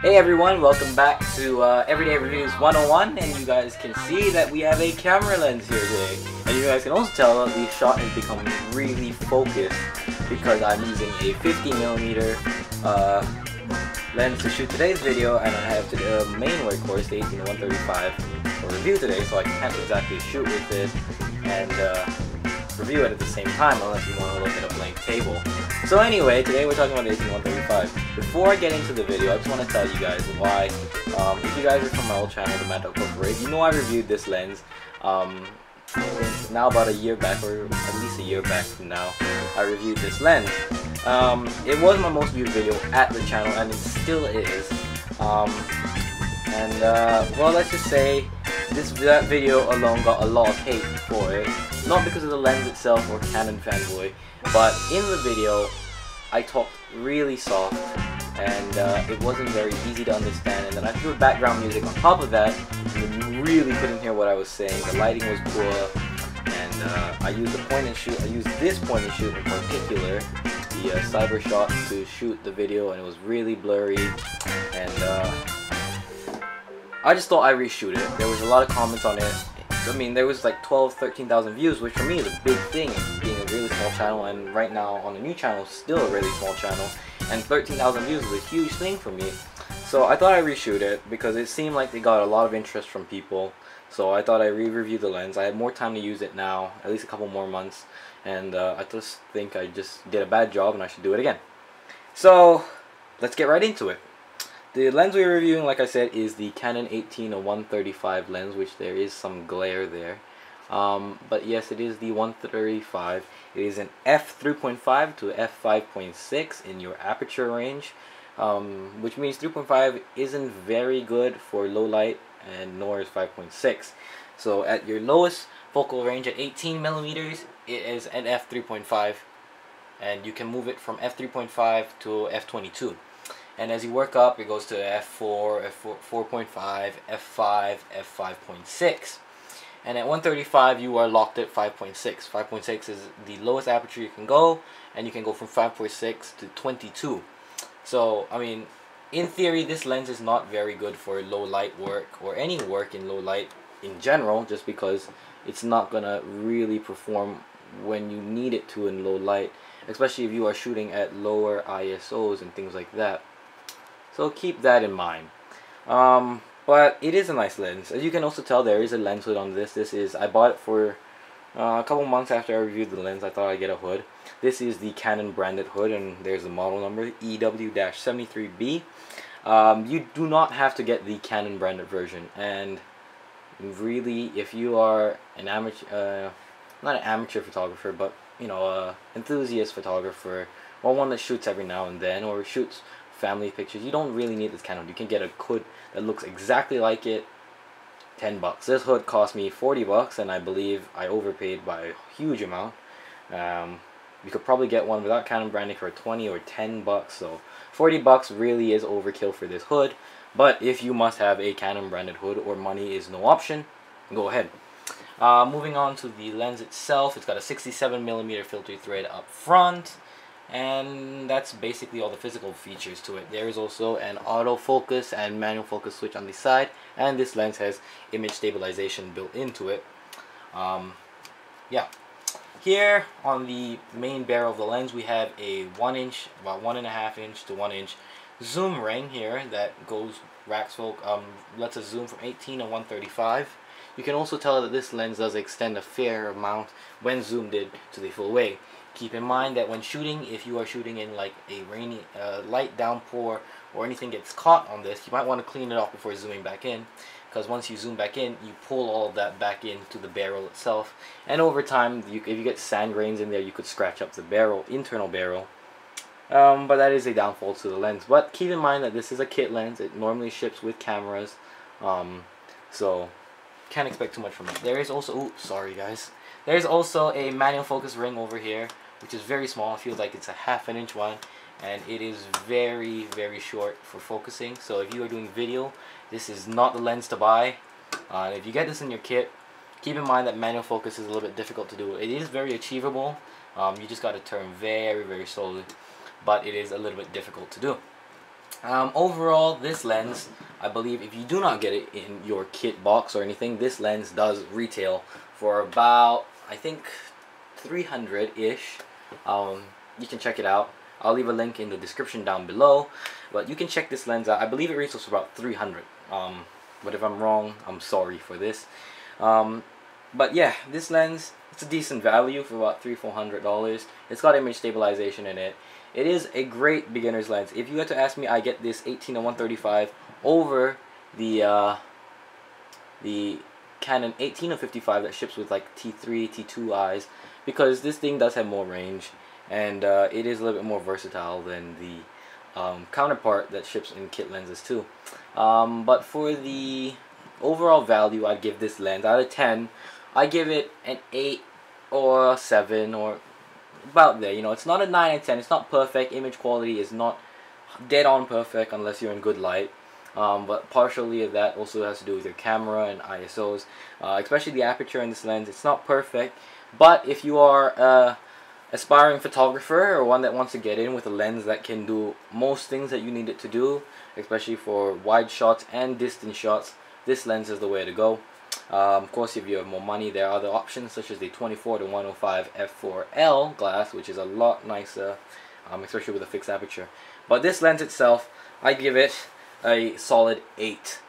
Hey everyone, welcome back to Everyday Reviews 101, and you guys can see that we have a camera lens here today. And you guys can also tell that the shot has become really focused because I'm using a 50mm lens to shoot today's video, and I have the main workhorse, the 18-135, for review today, so I can't exactly shoot with it and review it at the same time unless you want to look at a blank table. So anyway, today we're talking about the 18-135. Before I get into the video, I just want to tell you guys why, if you guys are from my old channel, the Mental Corporate, you know I reviewed this lens now about a year back, or at least a year back from now. I reviewed this lens. It was my most viewed video at the channel, and it still is. Well, let's just say that video alone got a lot of hate for it. Not because of the lens itself or Canon fanboy, but in the video I talked really soft, and it wasn't very easy to understand, and then I threw background music on top of that, and you really couldn't hear what I was saying. The lighting was poor, and I used a point and shoot. I used this point and shoot in particular, the cyber shot, to shoot the video, and it was really blurry, and I just thought I'd reshoot it. There was a lot of comments on it. I mean, there was like 13,000 views, which for me is a big thing, being a really small channel, and right now on a new channel, still a really small channel, and 13,000 views is a huge thing for me. So I thought I'd reshoot it because it seemed like they got a lot of interest from people. So I thought I'd re-review the lens. I had more time to use it now, at least a couple more months, and I just think I just did a bad job and I should do it again. So let's get right into it. The lens we're reviewing, like I said, is the Canon 18-135 lens, which there is some glare there. But yes, it is the 135. It is an f3.5 to f5.6 in your aperture range, which means 3.5 isn't very good for low light, and nor is 5.6. So at your lowest focal range at 18mm, it is an f3.5, and you can move it from f3.5 to f22. And as you work up, it goes to f4, f4.5, f5, f5.6. And at 135, you are locked at 5.6. 5.6 is the lowest aperture you can go, and you can go from 5.6 to 22. So, I mean, in theory, this lens is not very good for low light work, or any work in low light in general, just because it's not gonna really perform when you need it to in low light, especially if you are shooting at lower ISOs and things like that. So keep that in mind. But it is a nice lens. As you can also tell, there is a lens hood on this. I bought it for a couple months after I reviewed the lens. I thought I'd get a hood. This is the Canon branded hood, and there's the model number, EW-73B. You do not have to get the Canon branded version, and really, if you are an amateur, not an amateur photographer, but you know, enthusiast photographer, or one that shoots every now and then, or shoots family pictures, you don't really need this Canon. You can get a hood that looks exactly like it, $10. This hood cost me $40, and I believe I overpaid by a huge amount. You could probably get one without Canon branding for 20 or $10, so $40 really is overkill for this hood. But if you must have a Canon branded hood, or money is no option, go ahead. Moving on to the lens itself, it's got a 67mm filter thread up front, and that's basically all the physical features to it. There is also an autofocus and manual focus switch on the side, and this lens has image stabilization built into it. Yeah. Here on the main barrel of the lens, we have a 1 inch, about 1.5 inch to 1 inch zoom ring here that lets us zoom from 18 to 135. You can also tell that this lens does extend a fair amount when zoomed in to the full way. Keep in mind that when shooting, if you are shooting in like a rainy, light downpour, or anything gets caught on this, you might want to clean it off before zooming back in, because once you zoom back in, you pull all of that back into the barrel itself, and over time, if you get sand grains in there, you could scratch up the barrel, internal barrel. But that is a downfall to the lens. But keep in mind that this is a kit lens. It normally ships with cameras, so can't expect too much from it. There is also, oops, sorry guys, there's also a manual focus ring over here, which is very small. It feels like it's a ½ inch one, and it is very, very short for focusing. So if you are doing video, this is not the lens to buy. If you get this in your kit, keep in mind that manual focus is a little bit difficult to do. It is very achievable. You just got to turn very, very slowly, but it is a little bit difficult to do. Overall, this lens, I believe if you do not get it in your kit box or anything, this lens does retail for about, I think, 300-ish. You can check it out. I'll leave a link in the description down below, but you can check this lens out. I believe it retails for about 300. But if I'm wrong, I'm sorry for this. But yeah, this lens, it's a decent value for about $300-400. It's got image stabilization in it. It is a great beginner's lens. If you had to ask me, I get this 18-135 over the Canon 18-55 that ships with like T3, T2 eyes, because this thing does have more range, and it is a little bit more versatile than the counterpart that ships in kit lenses too. But for the overall value, I'd give this lens, out of 10, I give it an 8 or 7, or about there. You know, it's not a 9 and 10. It's not perfect. Image quality is not dead on perfect unless you're in good light. But partially of that also has to do with your camera and ISOs, especially the aperture in this lens. It's not perfect, but if you are a aspiring photographer or one that wants to get in with a lens that can do most things that you need it to do, especially for wide shots and distance shots, this lens is the way to go. Of course, if you have more money, there are other options such as the 24-105 f4L glass, which is a lot nicer, especially with a fixed aperture. But this lens itself, I give it a solid 8.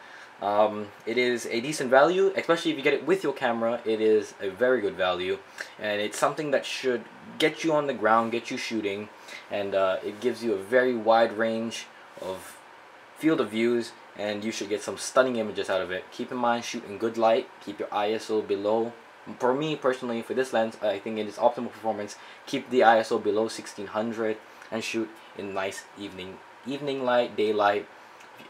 It is a decent value, especially if you get it with your camera. It is a very good value, and it's something that should get you on the ground, get you shooting, and it gives you a very wide range of field of views, and you should get some stunning images out of it. Keep in mind, shoot in good light, keep your ISO below. For me personally, for this lens, I think it is optimal performance. Keep the ISO below 1600 and shoot in nice evening light, daylight.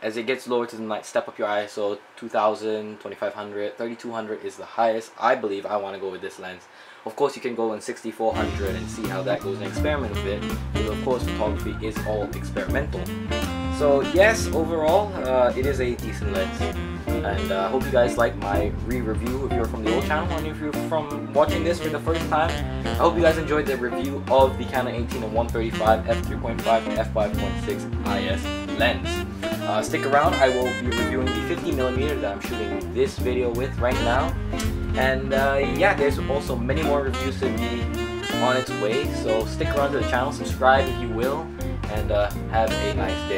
As it gets lower to the night, step up your ISO. 2000, 2500, 3200 is the highest I believe I want to go with this lens. Of course, you can go in 6400 and see how that goes and experiment with it, because of course photography is all experimental. So yes, overall, it is a decent lens, and I hope you guys like my re-review if you're from the old channel, and if you're from watching this for the first time, I hope you guys enjoyed the review of the Canon 18-135 f3.5 and f5.6 IS lens. Stick around, I will be reviewing the 50mm that I'm shooting this video with right now, and yeah, there's also many more reviews to be on its way, so stick around to the channel, subscribe if you will, and have a nice day.